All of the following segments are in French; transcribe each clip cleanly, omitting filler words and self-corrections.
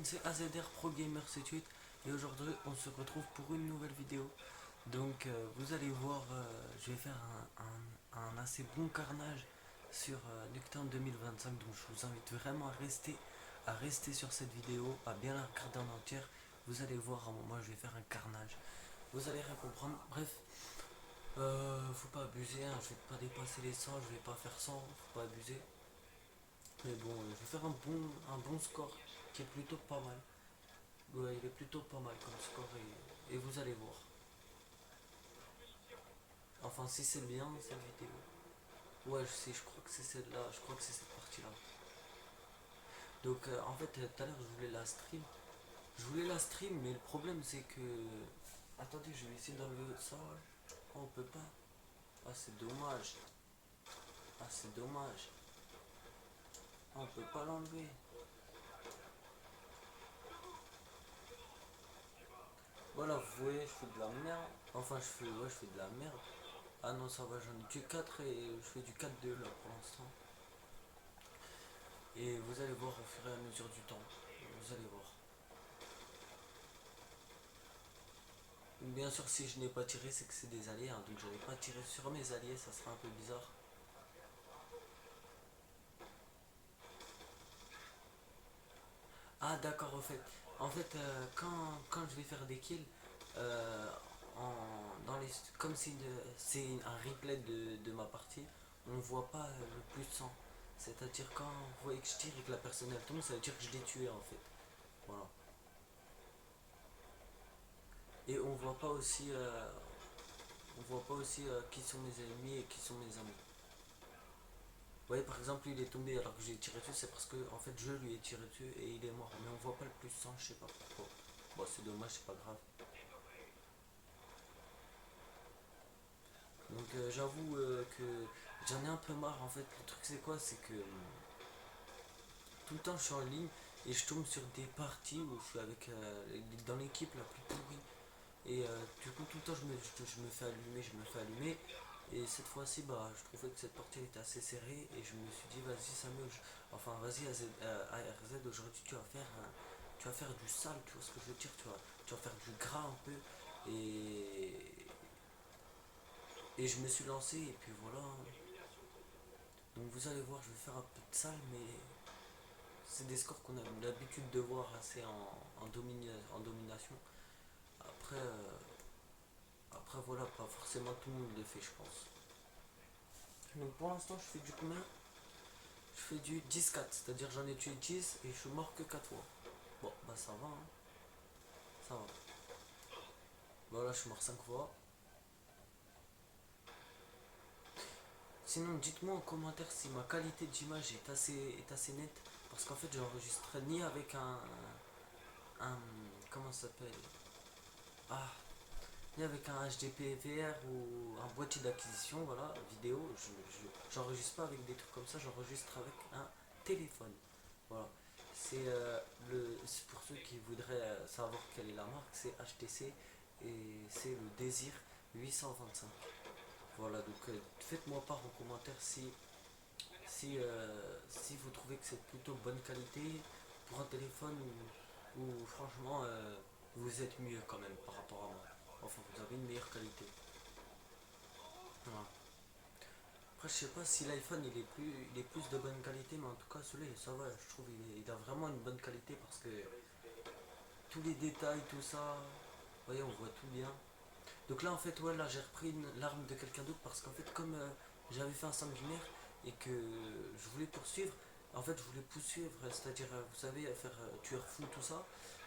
c'est AZR Pro Gamer 78 et aujourd'hui on se retrouve pour une nouvelle vidéo. Donc vous allez voir, je vais faire un assez bon carnage sur Nocturne 2025. Donc je vous invite vraiment à rester sur cette vidéo, à bien la regarder en entière. Vous allez voir, moi je vais faire un carnage. Vous allez rien comprendre. Bref, faut pas abuser, hein, je vais pas dépasser les 100, je vais pas faire 100, faut pas abuser. Mais bon, je vais faire un bon score qui est plutôt pas mal. Ouais, il est plutôt pas mal comme score et vous allez voir. Enfin, si c'est bien cette vidéo. Ouais, je sais, je crois que c'est celle-là, je crois que c'est cette partie-là. Donc, en fait, tout à l'heure, je voulais la stream. Je voulais la stream, mais le problème, c'est que. Attendez, je vais essayer d'enlever ça. Oh, on peut pas. Ah, c'est dommage. Ah, c'est dommage. Ah, on peut pas l'enlever. Voilà, vous voyez, je fais de la merde. Enfin, je fais de la merde. Ah non, ça va, j'en ai tué 4 et je fais du 4-2 là pour l'instant. Et vous allez voir au fur et à mesure du temps. Vous allez voir. Bien sûr, si je n'ai pas tiré, c'est que c'est des alliés. Hein, donc j'avais pas tiré sur mes alliés, ça sera un peu bizarre. Ah d'accord, au fait. En fait, quand je vais faire des kills, euh, comme c'est un replay de ma partie, on voit pas le plus de sang. C'est-à-dire quand vous voyez que je tire et que la personne elle tombe, ça veut dire que je l'ai tué en fait. Voilà. Et on voit pas aussi qui sont mes ennemis et qui sont mes amis. Vous voyez par exemple il est tombé alors que j'ai tiré dessus, c'est parce que en fait je lui ai tiré dessus et il est mort. Mais on voit pas le plus de sang, je sais pas pourquoi. Bon c'est dommage, c'est pas grave. Donc j'avoue que j'en ai un peu marre en fait. Le truc c'est quoi? C'est que tout le temps je suis en ligne et je tombe sur des parties où je suis avec dans l'équipe la plus pourrie. Et du coup tout le temps je me fais allumer, je me fais allumer. Et cette fois-ci bah je trouvais que cette partie était assez serrée et je me suis dit vas-y Samuel, enfin vas-y ARZ aujourd'hui tu vas faire du sale, tu vois ce que je veux dire, tu vas faire du gras un peu. Et, et je me suis lancé et puis voilà. Donc vous allez voir, je vais faire un peu de salle, mais c'est des scores qu'on a l'habitude de voir assez en domination. Après, après voilà, pas forcément tout le monde le fait, je pense. Donc pour l'instant, je fais du combien? Je fais du 10-4, c'est-à-dire j'en ai tué 10 et je suis mort que 4 fois. Bon, bah ça va, hein, ça va. Voilà, je suis mort 5 fois. Sinon, dites-moi en commentaire si ma qualité d'image est assez nette. Parce qu'en fait, j'enregistre ni avec un. Comment ça s'appelle? Ah, ni avec un HDP VR ou un boîtier d'acquisition, voilà, vidéo. J'enregistre pas avec des trucs comme ça, j'enregistre avec un téléphone. Voilà. C'est pour ceux qui voudraient savoir quelle est la marque, c'est HTC et c'est le Désir 825. Voilà, donc faites-moi part en commentaire si vous trouvez que c'est plutôt bonne qualité pour un téléphone ou franchement vous êtes mieux quand même par rapport à moi. Enfin, vous avez une meilleure qualité. Voilà. Après, je sais pas si l'iPhone il est plus de bonne qualité, mais en tout cas, celui-là, ça va. Je trouve il a vraiment une bonne qualité parce que tous les détails, tout ça, vous voyez, on voit tout bien. Donc là, en fait, ouais, là, j'ai repris l'arme de quelqu'un d'autre parce qu'en fait, comme j'avais fait un sanguinaire et que je voulais poursuivre, en fait, je voulais poursuivre, c'est-à-dire, vous savez, faire tueur fou, tout ça.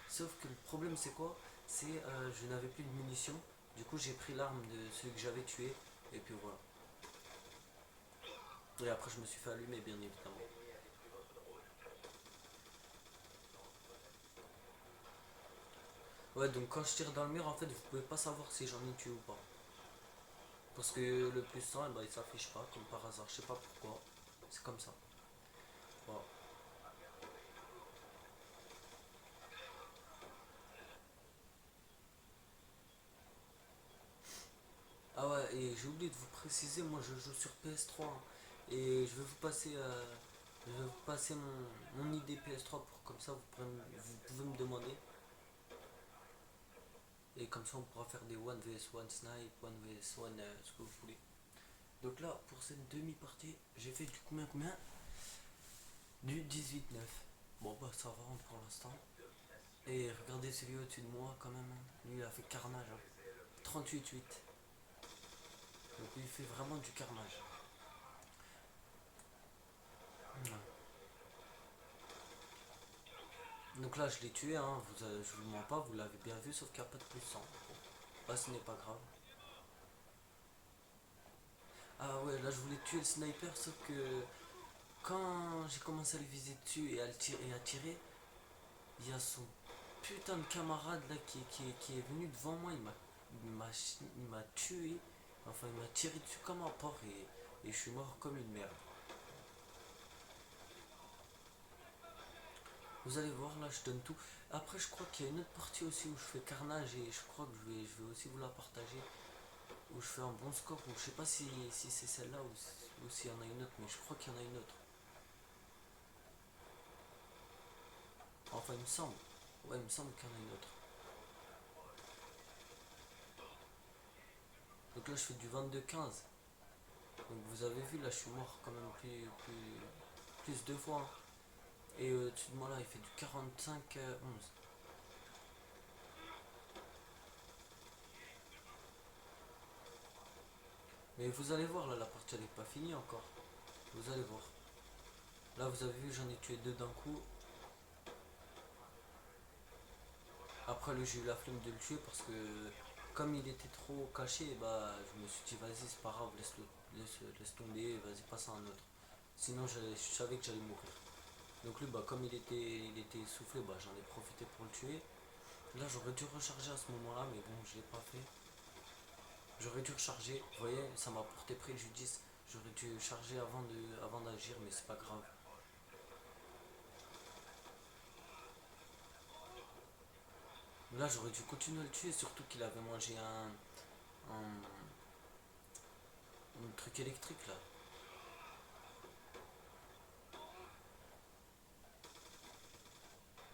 Sauf que le problème, c'est quoi? C'est je n'avais plus de munitions. Du coup, j'ai pris l'arme de celui que j'avais tué. Et puis voilà. Et après, je me suis fait allumer, bien évidemment. Ouais, donc quand je tire dans le mur, en fait, vous pouvez pas savoir si j'en ai tué ou pas. Parce que le plus 100, eh ben, il s'affiche pas, comme par hasard. Je sais pas pourquoi. C'est comme ça. Voilà. Ah ouais, et j'ai oublié de vous préciser, moi je joue sur PS3 hein, et je vais vous passer mon ID PS3 pour comme ça vous pouvez me et comme ça on pourra faire des 1 vs 1 snipe, 1 vs 1 ce que vous voulez. Donc là pour cette demi-partie j'ai fait du combien du 18-9. Bon bah ça va pour l'instant. Et regardez celui au-dessus de moi quand même. Lui il a fait carnage. 38-8. Donc lui il fait vraiment du carnage. Donc là je l'ai tué, hein. Je vous mens pas, vous l'avez bien vu, sauf qu'il n'y a pas de plus 100. Bah ce n'est pas grave. Ah ouais, là je voulais tuer le sniper, sauf que quand j'ai commencé à le viser dessus et à tirer, il y a son putain de camarade là qui est venu devant moi, il m'a tué, enfin il m'a tiré dessus comme un porc et je suis mort comme une merde. Vous allez voir là, je donne tout. Après je crois qu'il y a une autre partie aussi où je fais carnage et je crois que je vais aussi vous la partager. Où je fais un bon score, ou je sais pas si c'est celle-là ou s'il y en a une autre, mais je crois qu'il y en a une autre. Enfin il me semble. Ouais il me semble qu'il y en a une autre. Donc là je fais du 22-15. Donc vous avez vu là je suis mort quand même plus deux fois. Hein. Et au-dessus de moi là il fait du 45-11. Mais vous allez voir là la partie elle n'est pas finie encore. Vous allez voir. Là vous avez vu j'en ai tué deux d'un coup. Après le j'ai eu la flemme de le tuer parce que comme il était trop caché, bah je me suis dit vas-y c'est pas grave, laisse tomber, vas-y passe à un autre. Sinon je savais que j'allais mourir. Donc lui bah comme il était essoufflé, bah j'en ai profité pour le tuer. Là j'aurais dû recharger à ce moment là mais bon je l'ai pas fait. J'aurais dû recharger, vous voyez ça m'a porté préjudice. J'aurais dû charger avant d'agir mais c'est pas grave. Là j'aurais dû continuer à le tuer surtout qu'il avait mangé un truc électrique là.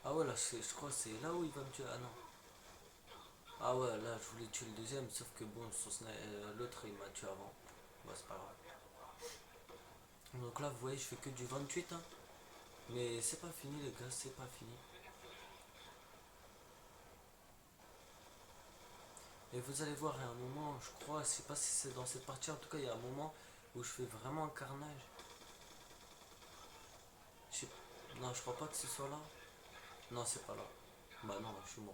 Ah ouais là je crois que c'est là où il va me tuer. Ah non. Ah ouais là je voulais tuer le deuxième sauf que bon l'autre il m'a tué avant. Bah c'est pas grave. Donc là vous voyez je fais que du 28 hein. Mais c'est pas fini les gars, c'est pas fini. Et vous allez voir, il y a un moment, je crois, je sais pas si c'est dans cette partie, en tout cas il y a un moment où je fais vraiment un carnage. Je sais- Non je crois pas que ce soit là. Non c'est pas là. Bah non je suis mort.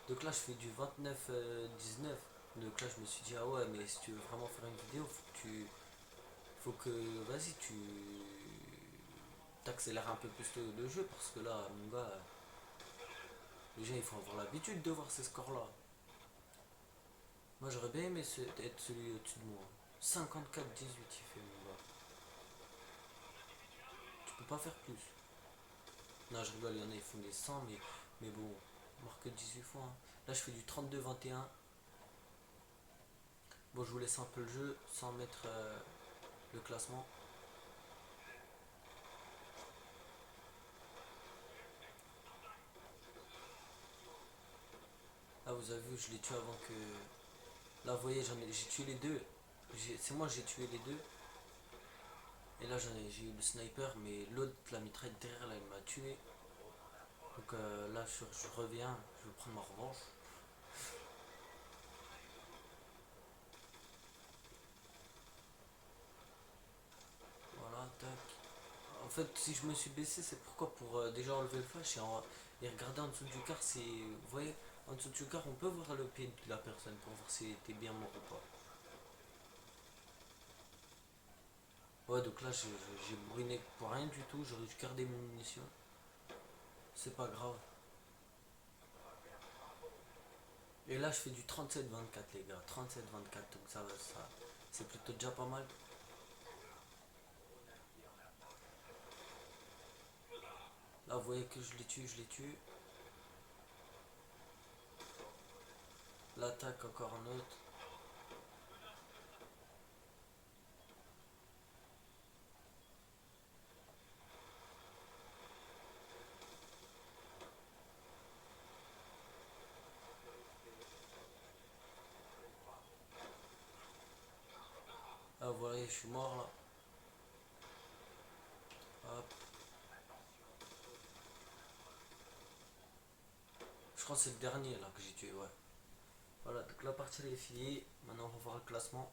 Donc là je fais du 29-19. Donc là je me suis dit ah ouais mais si tu veux vraiment faire une vidéo faut que vas-y tu t'accélères un peu plus le jeu parce que là mon gars les gens il faut avoir l'habitude de voir ces scores là. Moi j'aurais bien aimé être celui au-dessus de moi. 54-18 il fait mon gars. Tu peux pas faire plus. Non je rigole, il y en a ils font des 100 mais bon, marque 18 fois. Hein. Là je fais du 32-21. Bon je vous laisse un peu le jeu sans mettre le classement. Là vous avez vu je l'ai tué avant que. Là vous voyez j'ai tué les deux. C'est moi j'ai tué les deux. Et là j'ai eu le sniper mais l'autre la mitraille derrière là il m'a tué. Donc là je reviens, je vais prendre ma revanche. Voilà, tac. En fait, si je me suis baissé, c'est pourquoi pour déjà enlever le flash et regarder en dessous du car. Vous voyez, en dessous du car, on peut voir le pied de la personne pour voir si t'es bien mort ou pas. Ouais, donc là, j'ai brûlé pour rien du tout. J'aurais dû garder mes munitions. C'est pas grave. Et là, je fais du 37-24, les gars. 37-24, donc ça c'est plutôt déjà pas mal. Là, vous voyez que je l'ai tué, je l'ai tué. L'attaque, encore un autre. je suis mort là. Hop. Je crois que c'est le dernier là que j'ai tué, ouais. Voilà, donc la partie elle est finie. Maintenant on va voir le classement.